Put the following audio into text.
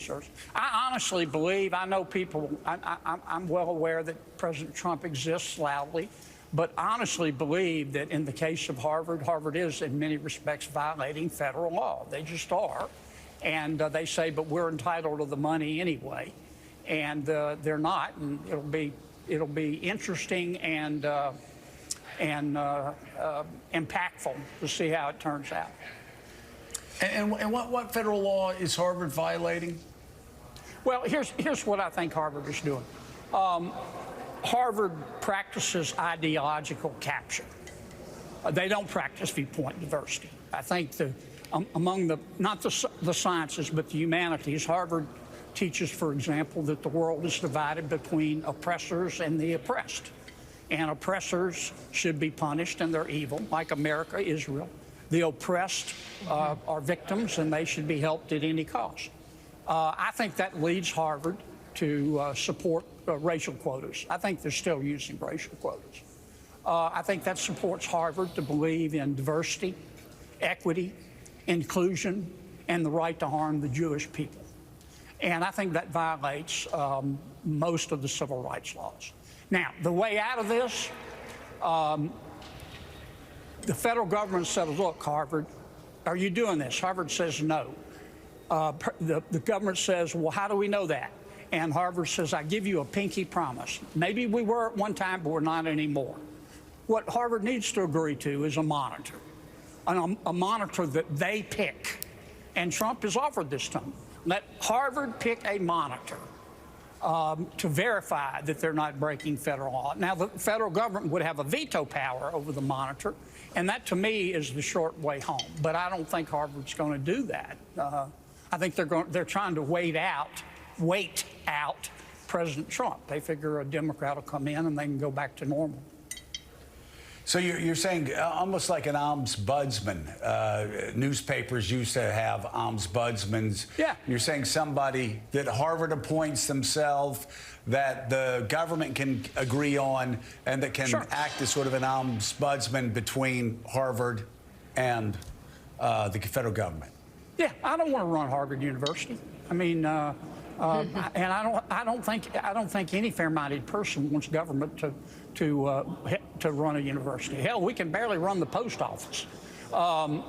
Sirs. I honestly believe, I know people, I'm well aware that President Trump exists loudly, but honestly believe that in the case of Harvard, Harvard is in many respects violating federal law. They just are. And they say, but we're entitled to the money anyway. And they're not. And it'll be interesting and impactful to see how it turns out. And what federal law is Harvard violating? Well, here's what I think Harvard is doing. Harvard practices ideological capture. They don't practice viewpoint diversity. I think among not the sciences, but the humanities, Harvard teaches, for example, that the world is divided between oppressors and the oppressed. And oppressors should be punished, and they're evil, like America, Israel. The oppressed are victims, and they should be helped at any cost. I think that leads Harvard to support racial quotas. I think they're still using racial quotas. I think that supports Harvard to believe in diversity, equity, inclusion, and the right to harm the Jewish people. And I think that violates most of the civil rights laws. Now, the way out of this, the federal government said, look, Harvard, are you doing this? Harvard says no. The government says, well, how do we know that? And Harvard says, I give you a pinky promise. Maybe we were at one time, but we're not anymore. What Harvard needs to agree to is a monitor, a monitor that they pick. And Trump has offered this to them. Let Harvard pick a monitor to verify that they're not breaking federal law. Now, the federal government would have a veto power over the monitor, and that, to me, is the short way home. But I don't think Harvard's going to do that. I think they're trying to wait out President Trump. They figure a Democrat will come in and they can go back to normal. So you're saying almost like an ombudsman. Newspapers used to have ombudsmans. Yeah. You're saying somebody that Harvard appoints themselves, that the government can agree on, and that can act as sort of an ombudsman between Harvard and the federal government. Yeah, I don't want to run Harvard University. I mean, and I don't think any fair-minded person wants government to run a university. Hell, we can barely run the post office. But